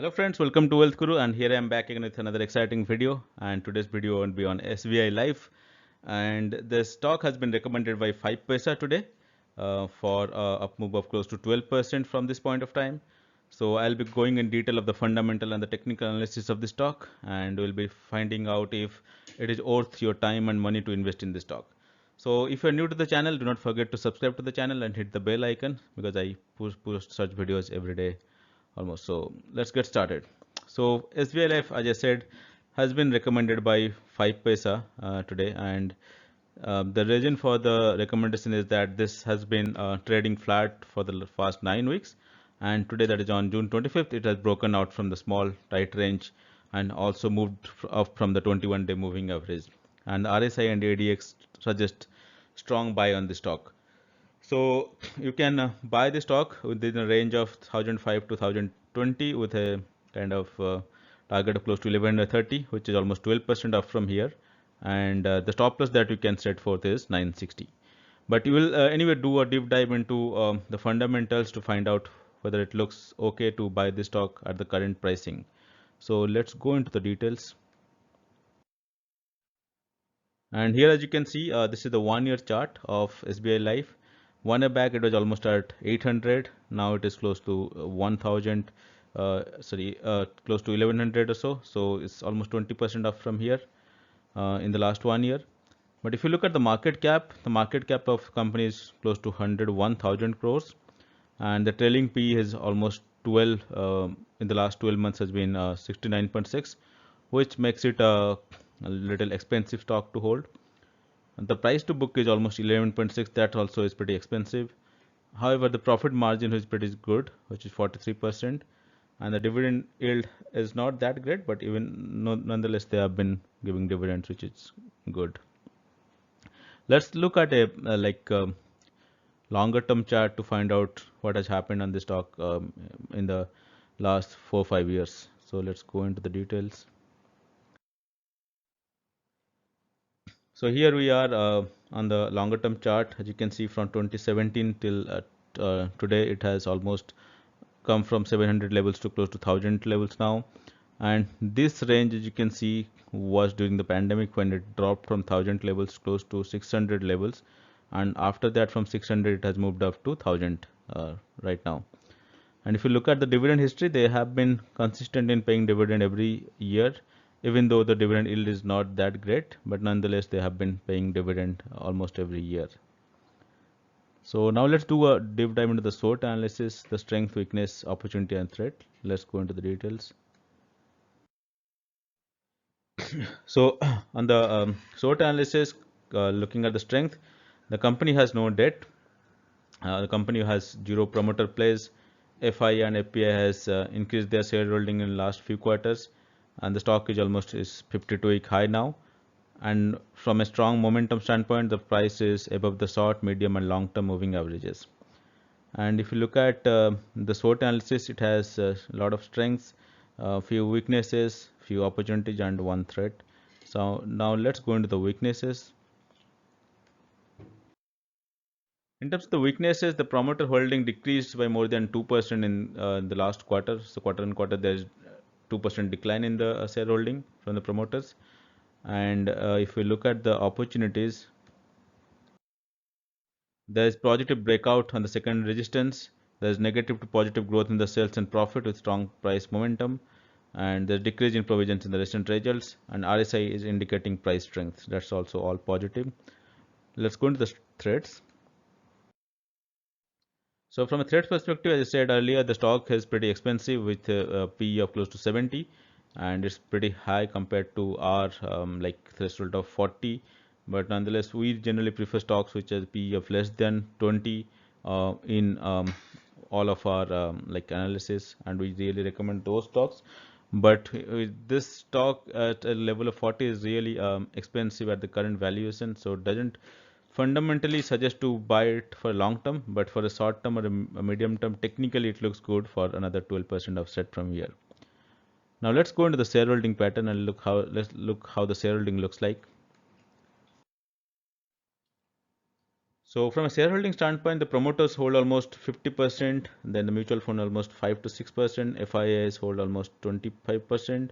Hello friends, welcome to Wealth Guru, and here I am back again with another exciting video. And today's video will be on SBI Life, and the stock has been recommended by 5 Paisa today for up move of close to 12% from this point of time. So I'll be going in detail of the fundamental and the technical analysis of the stock, and we'll be finding out if it is worth your time and money to invest in the stock. So if you're new to the channel, do not forget to subscribe to the channel and hit the bell icon because I post such videos every day almost. So let's get started. So SBI Life, as I said, has been recommended by 5 Paisa today, and the reason for the recommendation is that this has been trading flat for the past 9 weeks, and today, that is on June 25th, it has broken out from the small tight range and also moved up from the 21-day moving average. And RSI and ADX suggest strong buy on the stock. So you can buy the stock within a range of 1005 to 1020 with a kind of target of close to 1130, which is almost 12% up from here. And the stop loss that you can set forth is 960. But you will anyway do a deep dive into the fundamentals to find out whether it looks okay to buy the stock at the current pricing. So let's go into the details. And here, as you can see, this is the 1 year chart of SBI Life. 1 year back, it was almost at 800. Now it is close to 1000, close to 1100 or so. So it's almost 20% up from here in the last 1 year. But if you look at the market cap of company is close to 101,000 crores, and the trailing PE is almost 12 in the last 12 months has been 69.6, which makes it a little expensive stock to hold. And the price to book is almost 11.6. That also is pretty expensive. However, the profit margin is pretty good, which is 43%, and the dividend yield is not that great, but even nonetheless they have been giving dividends, which is good. Let's look at a longer term chart to find out what has happened on the stock in the last 4-5 years. So let's go into the details. So here we are on the longer term chart. As you can see, from 2017 till today, it has almost come from 700 levels to close to 1000 levels now. And this range, as you can see, was during the pandemic when it dropped from 1000 levels close to 600 levels. And after that, from 600, it has moved up to 1000 right now. And if you look at the dividend history, they have been consistent in paying dividend every year, even though the dividend yield is not that great, but nonetheless, they have been paying dividend almost every year. So now let's do a deep dive into the SWOT analysis, the strength, weakness, opportunity, and threat. Let's go into the details. So on the SWOT analysis, looking at the strength, the company has no debt. The company has zero promoter plays. FI and FPI has increased their shareholding in the last few quarters, and the stock is almost 52-week high now. And from a strong momentum standpoint, the price is above the short, medium, and long-term moving averages. And if you look at the SWOT analysis, it has a lot of strengths, few weaknesses, few opportunities, and one threat. So now let's go into the weaknesses. In terms of the weaknesses, the promoter holding decreased by more than 2% in the last quarter. So quarter on quarter, there is 2% decline in the shareholding from the promoters. And if we look at the opportunities, there is positive breakout on the second resistance. There is negative to positive growth in the sales and profit with strong price momentum. And there's decrease in provisions in the recent results. And RSI is indicating price strength. That's also all positive. Let's go into the threats. So from a threat perspective, as I said earlier, the stock is pretty expensive with a PE of close to 70, and it's pretty high compared to our threshold of 40. But nonetheless, we generally prefer stocks which has PE of less than 20 in all of our analysis, and we really recommend those stocks. But this stock at a level of 40 is really expensive at the current valuation, so it doesn't fundamentally suggest to buy it for long term, but for a short term or a medium term, technically it looks good for another 12% offset from here. Now let's go into the shareholding pattern and let's look how the shareholding looks like. So from a shareholding standpoint, the promoters hold almost 50%, then the mutual fund almost 5 to 6%, FIAs hold almost 25%,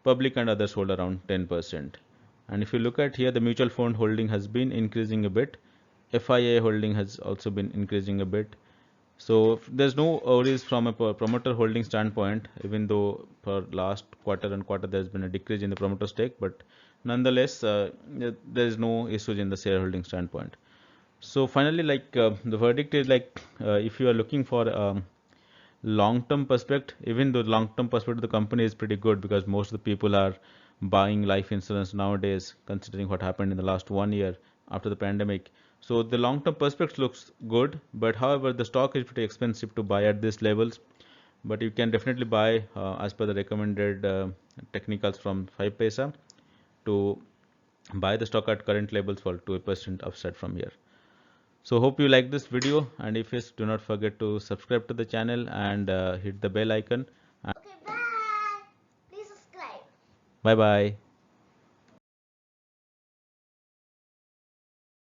public and others hold around 10%. And if you look at here, the mutual fund holding has been increasing a bit. FIA holding has also been increasing a bit. So there's no worries from a promoter holding standpoint, even though for last quarter and quarter there's been a decrease in the promoter stake, but nonetheless, there is no issues in the shareholding standpoint. So finally, the verdict is if you are looking for long-term perspective, even though long-term perspective of the company is pretty good because most of the people are buying life insurance nowadays, considering what happened in the last 1 year after the pandemic. So the long-term perspective looks good, but however, the stock is pretty expensive to buy at these levels. But you can definitely buy as per the recommended technicals from 5paisa to buy the stock at current levels for 2% upside from here. So hope you like this video, and if yes, do not forget to subscribe to the channel and hit the bell icon. Okay, bye. Please subscribe. Bye bye.